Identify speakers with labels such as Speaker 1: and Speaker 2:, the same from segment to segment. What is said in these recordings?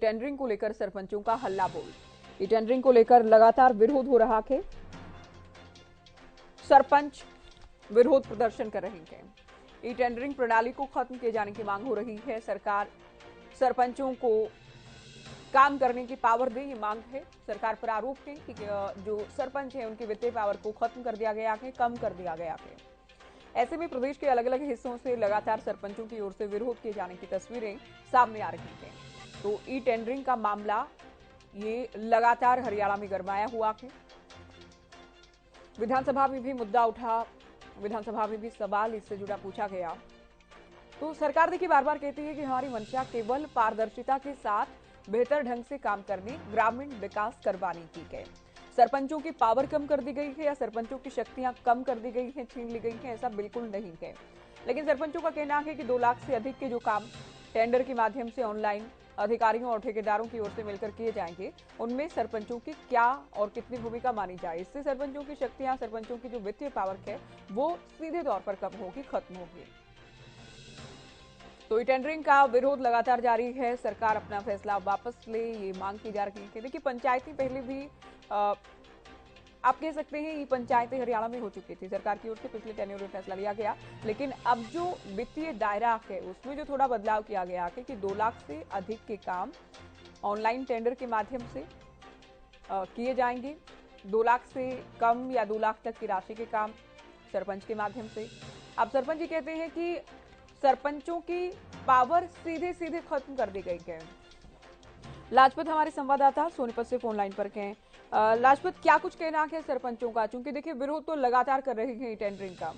Speaker 1: Tendering को लेकर सरपंचों का हल्ला बोल। ई टेंडरिंग को लेकर लगातार विरोध हो रहा है। सरपंच विरोध प्रदर्शन कर रहे हैं। ई टेंडरिंग प्रणाली को खत्म किए जाने की मांग हो रही है। सरकार सरपंचों को काम करने की पावर दे, ये मांग है। सरकार पर आरोप है कि जो सरपंच है उनकी वित्तीय पावर को खत्म कर दिया गया है, कम कर दिया गया है। ऐसे में प्रदेश के अलग अलग हिस्सों से लगातार सरपंचों की ओर से विरोध किए जाने की तस्वीरें सामने आ रही हैं। तो ई टेंडरिंग का मामला ये लगातार हरियाणा में गरमाया हुआ है। विधानसभा में भी मुद्दा उठा, विधानसभा में भी सवाल इससे जुड़ा पूछा गया। तो सरकार देखिए बार बार कहती है कि हमारी मंशा केवल पारदर्शिता के साथ बेहतर ढंग से काम करने, ग्रामीण विकास करवाने की है। सरपंचों की पावर कम कर दी गई है या सरपंचों की शक्तियां कम कर दी गई हैं, छीन ली गई हैं, ऐसा बिल्कुल नहीं है। लेकिन सरपंचों का कहना है कि 2 लाख से अधिक के जो काम टेंडर के माध्यम से ऑनलाइन अधिकारियों और ठेकेदारों की ओर से मिलकर किए जाएंगे, उनमें सरपंचों की क्या और कितनी भूमिका मानी जाए। इससे सरपंचों की शक्तियां, सरपंचों की जो वित्तीय पावर है वो सीधे तौर पर कम होगी, खत्म होगी। तो ई टेंडरिंग का विरोध लगातार जारी है। सरकार अपना फैसला वापस ले, ये मांग की जा रही है। देखिए पंचायतें पहले भी आप कह सकते हैं ये पंचायतें हरियाणा में हो चुकी थी। सरकार की ओर से पिछले टेन्योर में फैसला लिया गया, लेकिन अब जो वित्तीय दायरा है उसमें जो थोड़ा बदलाव किया गया है कि 2 लाख से अधिक के काम ऑनलाइन टेंडर के माध्यम से किए जाएंगे। 2 लाख से कम या 2 लाख तक की राशि के काम सरपंच के माध्यम से। अब सरपंच जी कहते हैं कि सरपंचों की पावर सीधे सीधे खत्म कर दी गई है। लाजपत हमारे संवाददाता सोनीपत से फोन लाइन पर हैं। लाजपत, क्या कुछ कहना है सरपंचों का, क्योंकि देखिए विरोध तो लगातार कर रहे हैं टेंडरिंग का।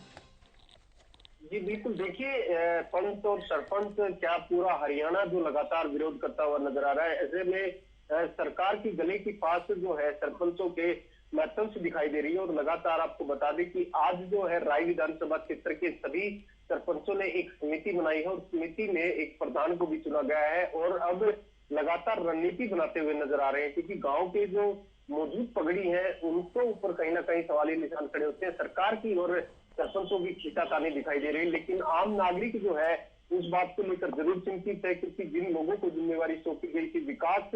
Speaker 2: जी बिल्कुल, देखिए पंच और सरपंच क्या पूरा हरियाणा जो लगातार विरोध करता हुआ नजर आ रहा है। ऐसे में सरकार की गले की फांस जो है सरपंचों के माध्यम से दिखाई दे रही है। और लगातार आपको बता दें कि आज जो है राय विधानसभा क्षेत्र के सभी सरपंचों ने एक समिति बनाई है और समिति में एक प्रधान को भी चुना गया है और अब लगातार रणनीति बनाते हुए नजर आ रहे हैं, क्योंकि गांव के जो मौजूद पगड़ी है उनको ऊपर कहीं ना कहीं सवाली निशान खड़े होते हैं। सरकार की और सरपंचों की खींचातानी दिखाई दे रही है, लेकिन आम नागरिक जो है उस बात को लेकर जरूर चिंतित है, क्योंकि जिन लोगों को जिम्मेवारी सौंपी गई थी विकास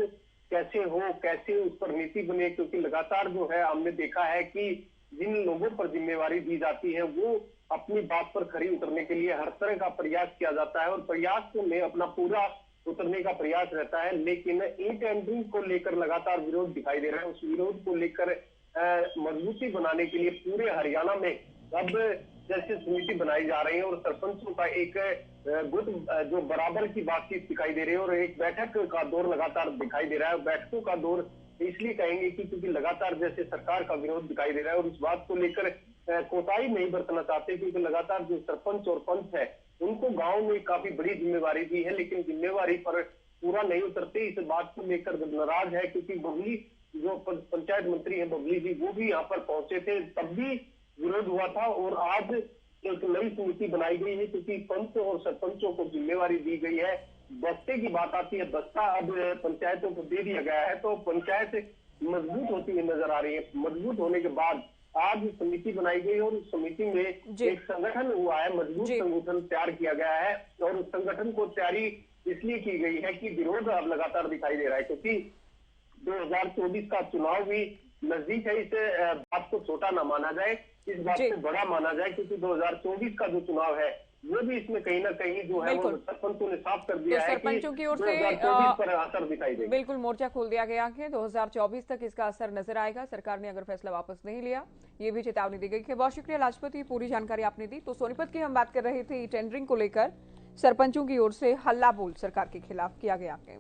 Speaker 2: कैसे हो, कैसे उस पर नीति बने, क्योंकि लगातार जो है हमने देखा है कि जिन लोगों पर जिम्मेवारी दी जाती है वो अपनी बात पर खरी उतरने के लिए हर तरह का प्रयास किया जाता है और प्रयास में अपना पूरा उतरने का प्रयास रहता है। लेकिन ई टेंडरिंग को लेकर लगातार विरोध दिखाई दे रहा है। उस विरोध को लेकर मजबूती बनाने के लिए पूरे हरियाणा में अब जैसे समिति बनाई जा रही है और सरपंचों का एक गुट जो बराबर की बातचीत दिखाई दे रही है और एक बैठक का दौर लगातार दिखाई दे रहा है। बैठकों का दौर इसलिए कहेंगे कि क्योंकि लगातार जैसे सरकार का विरोध दिखाई दे रहा है और इस बात को लेकर कोताही नहीं बरतना चाहते, क्योंकि लगातार जो सरपंच और पंच है उनको गांव में काफी बड़ी जिम्मेवारी दी है, लेकिन जिम्मेवारी पर पूरा नहीं उतरते। इस बात को लेकर नाराज है, क्योंकि बबली जो पंचायत मंत्री है बबली जी वो भी यहाँ पर पहुंचे थे, तब भी विरोध हुआ था और आज एक नई समिति बनाई गई है, क्योंकि पंच और सरपंचों को जिम्मेवारी दी गई है। बस्ते की बात आती है, बस्ता अब पंचायतों को दे दिया गया है, तो पंचायत मजबूत होती हुई नजर आ रही है। मजबूत होने के बाद आज समिति बनाई गई और उस समिति में एक संगठन हुआ है, मजबूत संगठन तैयार किया गया है और उस संगठन को तैयारी इसलिए की गई है कि विरोध अब लगातार दिखाई दे रहा है, क्योंकि 2024 का चुनाव भी नजदीक है। इस बात को छोटा ना माना जाए, इस बात को बड़ा माना जाए, क्योंकि 2024 का जो चुनाव है वो भी इसमें कहीं ना कहीं जो है वो सरपंचों ने साफ कर दिया है कि
Speaker 1: सरपंचों की ओर से
Speaker 2: 2024 पर असर दिखाई देगा।
Speaker 1: बिल्कुल मोर्चा खोल दिया गया है। 2024 तक इसका असर नजर आएगा। सरकार ने अगर फैसला वापस नहीं लिया, ये भी चेतावनी दी गई है। बहुत शुक्रिया लाजपत, ये पूरी जानकारी आपने दी। तो सोनीपत की हम बात कर रहे थे, टेंडरिंग को लेकर सरपंचों की ओर से हल्ला बोल सरकार के खिलाफ किया गया है।